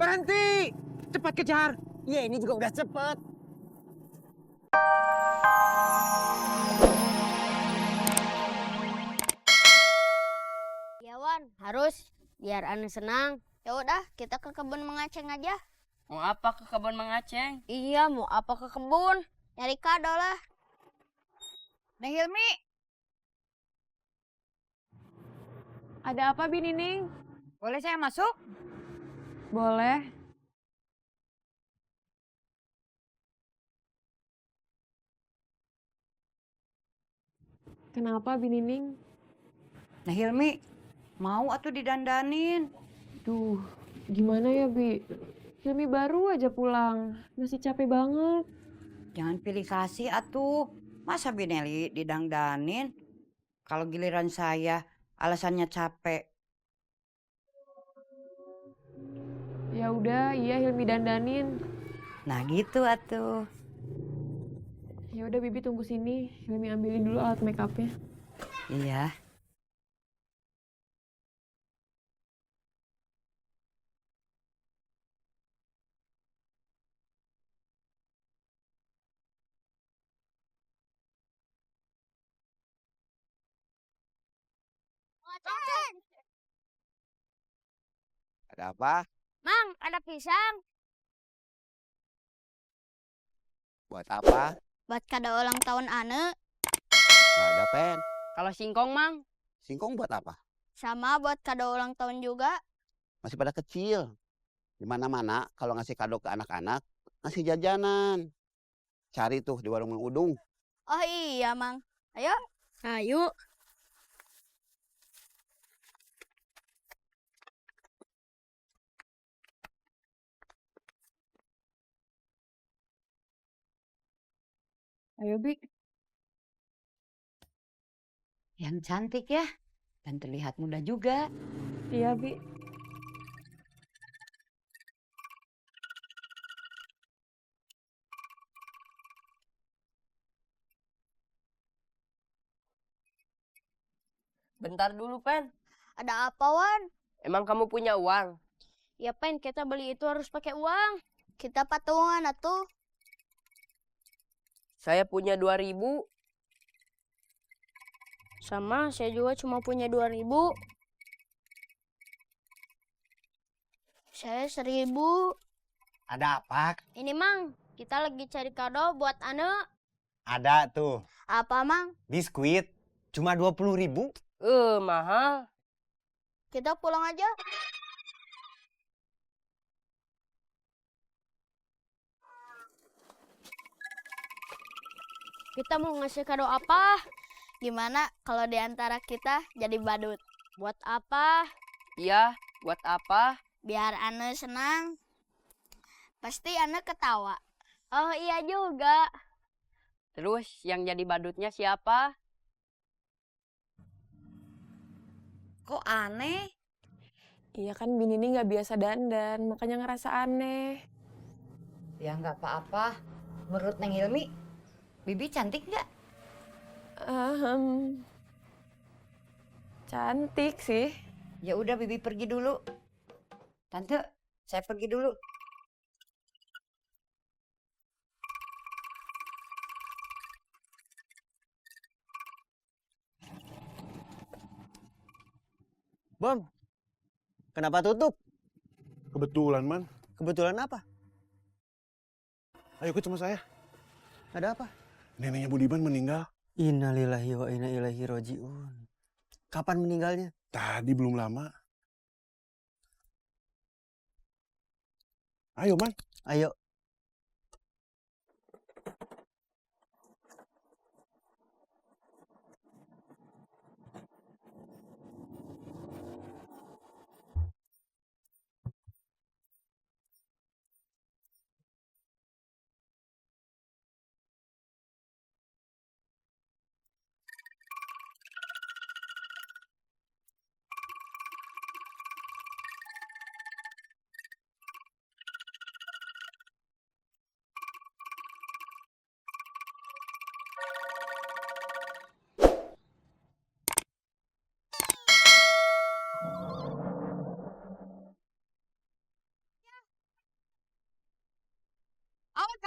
Berhenti! Cepat kejar! Iya, ini juga udah cepet. Ya Wan, harus biar Ane senang. Ya udah, kita ke kebun mengaceng aja. Mau apa ke kebun mengaceng? Iya, mau apa ke kebun? Nyari kado lah. Neng Hilmi, Ada apa, Binining? boleh saya masuk? Boleh. Kenapa, Binining? Neng Hilmi, mau atuh didandanin? Duh, gimana ya, Bi? Hilmi baru aja pulang. Masih capek banget. Jangan pilih kasih atuh. Masa Bineli didangdanin? Kalau giliran saya alasannya capek. Ya udah, iya Hilmi dandanin. Nah gitu atuh. Ya udah, Bibi tunggu sini. Hilmi ambilin dulu alat make upnya. Iya. Ada apa? Mang, ada pisang. Buat apa? Buat kado ulang tahun Ane. Nggak ada, Pen. Kalau singkong, Mang? Singkong buat apa? Sama buat kado ulang tahun juga. Masih pada kecil. Di mana-mana kalau ngasih kado ke anak-anak, ngasih jajanan. Cari tuh di warung Mang Udung. Oh iya, Mang. Ayo. Ayo. Ayo, Bi. Yang cantik ya. Dan terlihat muda juga. Iya, Bi. Bentar dulu, Pen. Ada apa, Wan? Emang kamu punya uang? Ya, Pen, kita beli itu harus pakai uang. Kita patungan atuh. Saya punya 2.000. Sama, saya juga cuma punya 2.000. Saya 1.000. Ada apa? Ini, Mang. Kita lagi cari kado buat Ane. Ada tuh. Apa, Mang? Biskuit. Cuma 20.000. Mahal. Kita pulang aja. Kita mau ngasih kado apa? Gimana kalau di antara kita jadi badut? Buat apa? Iya, buat apa? Biar Ane senang. Pasti Ane ketawa. Oh iya juga. Terus yang jadi badutnya siapa? Kok aneh? Iya kan Binining nggak biasa dandan, makanya ngerasa aneh. Ya nggak apa-apa. Menurut Neng Hilmi, Bibi cantik nggak? Cantik sih. Ya udah Bibi pergi dulu. Tante, saya pergi dulu. Bang, kenapa tutup? Kebetulan, Man. Kebetulan apa? Ayo ikut sama saya. Ada apa? Neneknya Budiman meninggal. Innalillahi wa inna ilaihi roji'un. Kapan meninggalnya? Tadi belum lama. Ayo, Man. Ayo.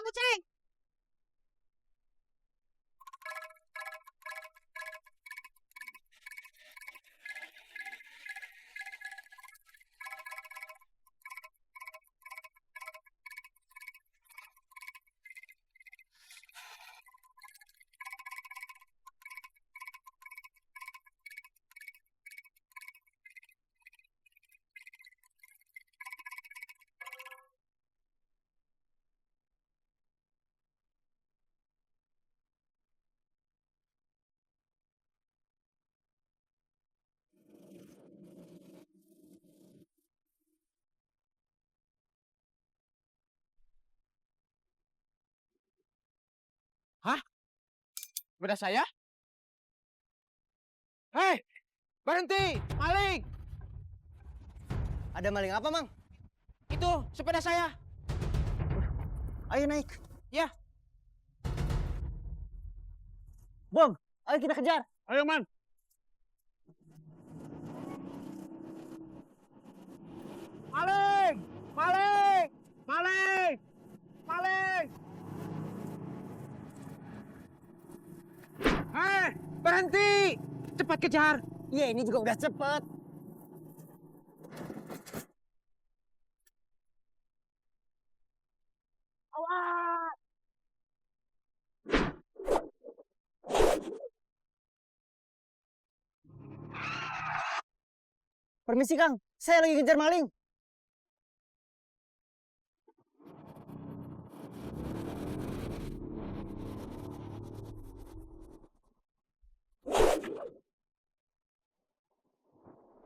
kamu, Ceng? Sepeda saya? Hei, berhenti, maling! Ada maling apa, Mang? Itu sepeda saya. Ayo naik. Ya. Bong, ayo kita kejar. Ayo, Man. Maling! Maling! Maling! Maling! Hei, berhenti! Cepat kejar! Iya, ini juga udah cepet. Awas! Permisi, Kang. Saya lagi kejar maling.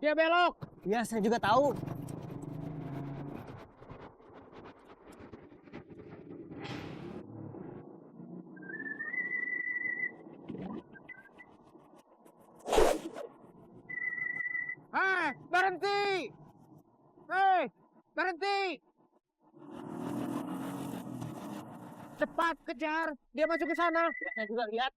Dia belok! Ya, saya juga tahu. Hei, berhenti! Hei, berhenti! Cepat kejar! Dia masuk ke sana! Saya juga lihat.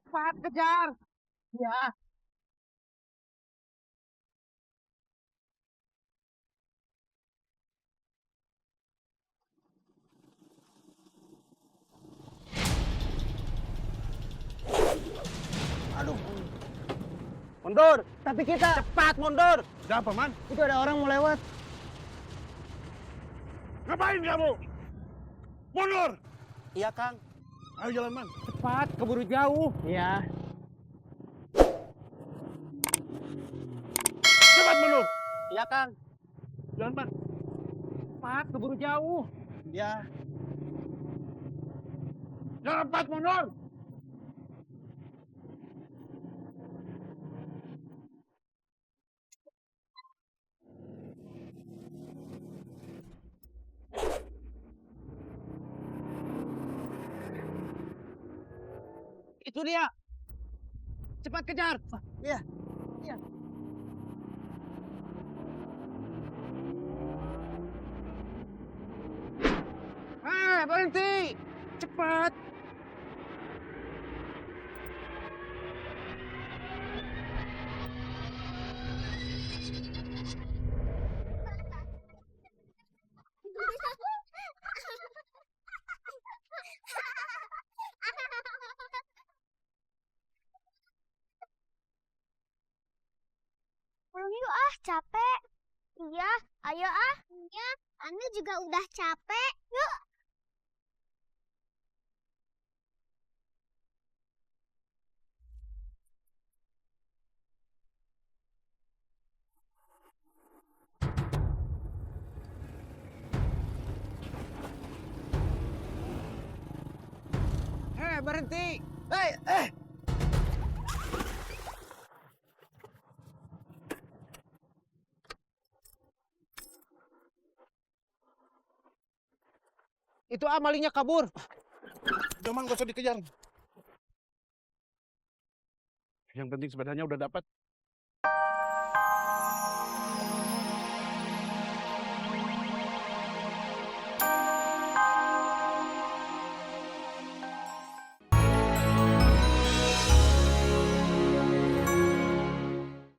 Cepat kejar! Ya. Aduh. Mundur, tapi kita. Cepat mundur! Ada apa, Man? Itu ada orang mau lewat. Ngapain kamu? Mundur! Iya, Kang. Ayo jalan, Man. Cepat, keburu jauh. Iya. Cepat mundur! Iya, Kang. Jalan, Man. Cepat, keburu jauh. Iya. Cepat mundur! Itu dia. Cepat kejar. Iya. Hei, berhenti! Cepat! Pulang yuk ah, capek. Iya, ayo ah. Iya, Anda juga udah capek. Yuk. Hei, berhenti! Hei. Itu malingnya kabur. Udah, Man, gak usah dikejar. Yang penting sepedanya udah dapat.